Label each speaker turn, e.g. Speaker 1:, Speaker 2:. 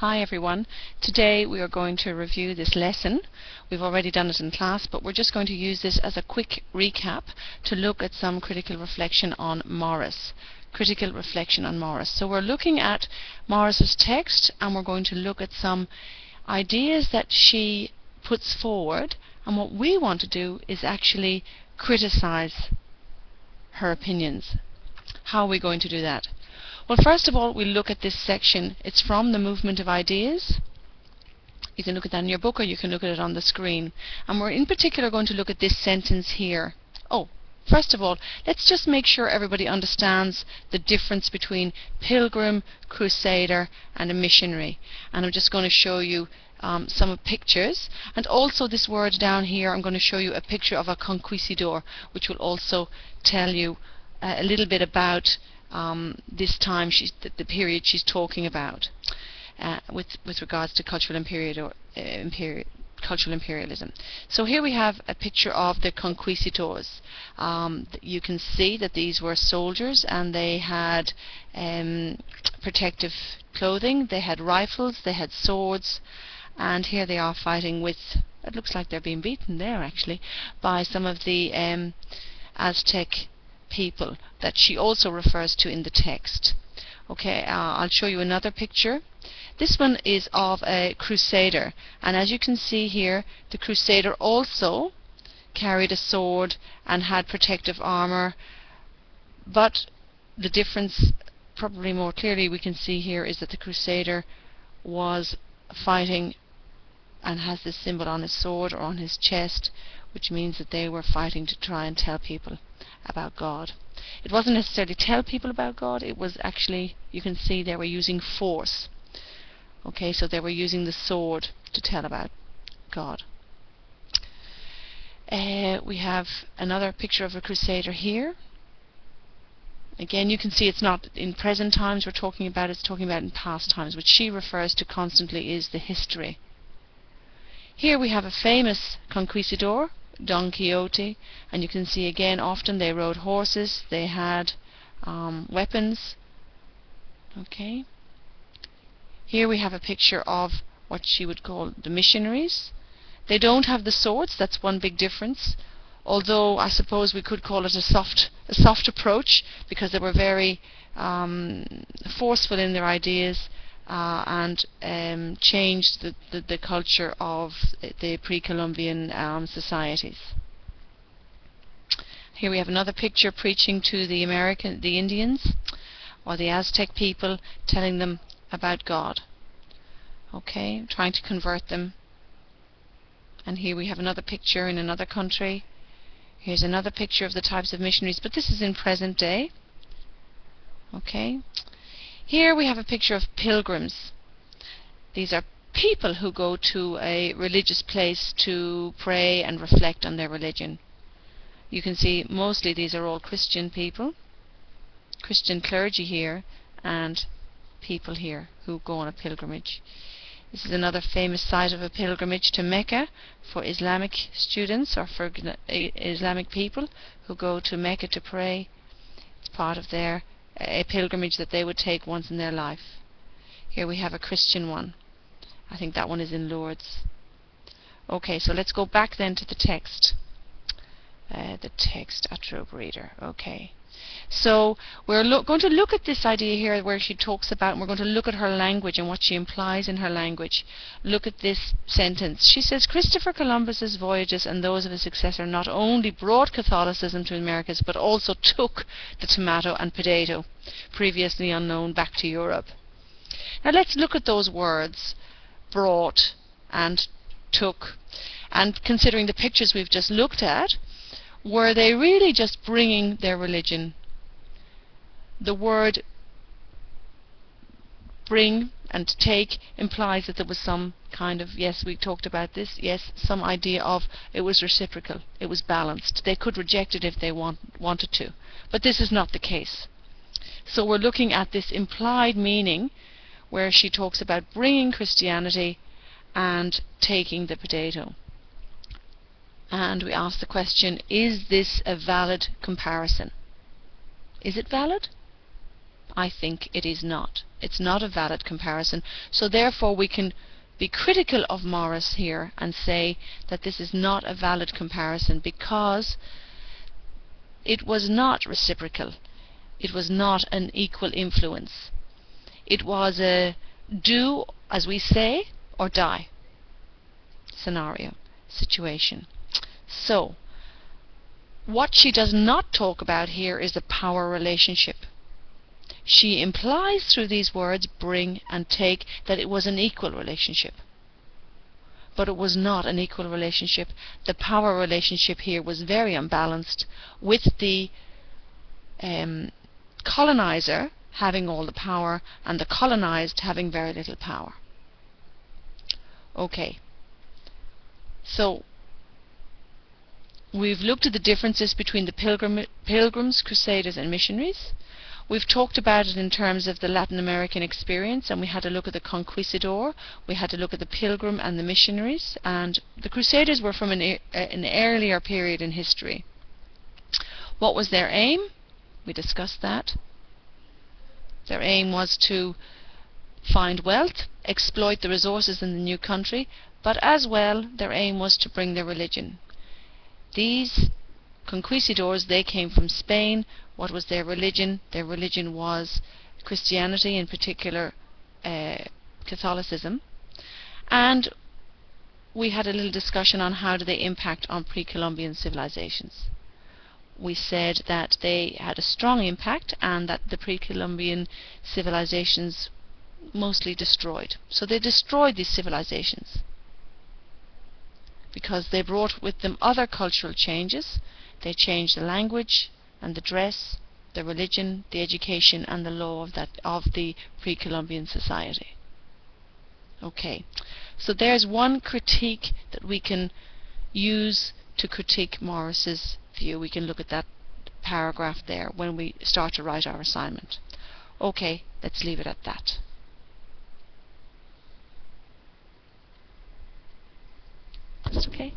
Speaker 1: Hi everyone. Today we are going to review this lesson. We've already done it in class, but we're just going to use this as a quick recap to look at some critical reflection on Morris. Critical reflection on Morris. So we're looking at Morris's text and we're going to look at some ideas that she puts forward, and what we want to do is actually criticize her opinions. How are we going to do that? Well, first of all, we'll look at this section. It's from the Movement of Ideas. You can look at that in your book or you can look at it on the screen. And we're in particular going to look at this sentence here. Oh, first of all, let's just make sure everybody understands the difference between pilgrim, crusader and a missionary. And I'm just going to show you some pictures. And also this word down here, I'm going to show you a picture of a conquistador, which will also tell you a little bit about this time, the period she's talking about with regards to cultural imperialism. So here we have a picture of the conquistadors. You can see that these were soldiers and they had protective clothing, they had rifles, they had swords, and here they are fighting with, it looks like they're being beaten there actually, by some of the Aztec people that she also refers to in the text. Okay, I'll show you another picture. This one is of a crusader, and as you can see here, the crusader also carried a sword and had protective armor, but the difference, probably more clearly we can see here, is that the crusader was fighting and has this symbol on his sword or on his chest, which means that they were fighting to try and tell people about God. It wasn't necessarily tell people about God, it was actually, you can see they were using force. Okay, so they were using the sword to tell about God. We have another picture of a crusader here. Again, you can see it's not in present times we're talking about, it's talking about in past times, which she refers to constantly is the history. Here we have a famous conquistador, Don Quixote, and you can see again often they rode horses, they had weapons. Okay. Here we have a picture of what she would call the missionaries. They don't have the swords, that's one big difference, although I suppose we could call it a soft approach, because they were very forceful in their ideas and changed the culture of the pre-Columbian societies. Here we have another picture preaching to the Indians or the Aztec people, telling them about God. Okay, trying to convert them. And here we have another picture in another country. Here's another picture of the types of missionaries, but this is in present day. Okay. Here we have a picture of pilgrims. These are people who go to a religious place to pray and reflect on their religion. You can see mostly these are all Christian people, Christian clergy here, and people here who go on a pilgrimage. This is another famous site of a pilgrimage to Mecca for Islamic students or for Islamic people who go to Mecca to pray. It's part of their a pilgrimage that they would take once in their life. Here we have a Christian one. I think that one is in Lourdes. Okay, so let's go back then to the text. The text, Atrobe Reader. Okay. So we're going to look at this idea here where she talks about, and we're going to look at her language and what she implies in her language. Look at this sentence. She says, Christopher Columbus's voyages and those of his successor not only brought Catholicism to the Americas, but also took the tomato and potato, previously unknown, back to Europe. Now let's look at those words, brought and took. And considering the pictures we've just looked at, were they really just bringing their religion? The word bring and take implies that there was some kind of, yes, we talked about this, yes, some idea of it was reciprocal, it was balanced. They could reject it if they wanted to. But this is not the case. So we're looking at this implied meaning where she talks about bringing Christianity and taking the potato. And we ask the question, is this a valid comparison? Is it valid? I think it is not. It's not a valid comparison. So therefore we can be critical of Morris here and say that this is not a valid comparison because it was not reciprocal. It was not an equal influence. It was a do, as we say, or die scenario, situation. So, what she does not talk about here is the power relationship. She implies through these words, bring and take, that it was an equal relationship. But it was not an equal relationship. The power relationship here was very unbalanced, with the colonizer having all the power and the colonized having very little power. Okay. So, we've looked at the differences between the pilgrims, crusaders and missionaries. We've talked about it in terms of the Latin American experience, and we had a look at the conquistador, we had a look at the pilgrim and the missionaries, and the crusaders were from an earlier period in history. What was their aim? We discussed that. Their aim was to find wealth, exploit the resources in the new country, but as well their aim was to bring their religion. These conquistadors, they came from Spain. What was their religion? Their religion was Christianity, in particular Catholicism. And we had a little discussion on how do they impact on pre-Columbian civilizations. We said that they had a strong impact and that the pre-Columbian civilizations mostly destroyed. So they destroyed these civilizations because they brought with them other cultural changes. They changed the language and the dress, the religion, the education and the law of the pre-Columbian society. Okay, so there's one critique that we can use to critique Morris's view. We can look at that paragraph there when we start to write our assignment. Okay, let's leave it at that. That's okay.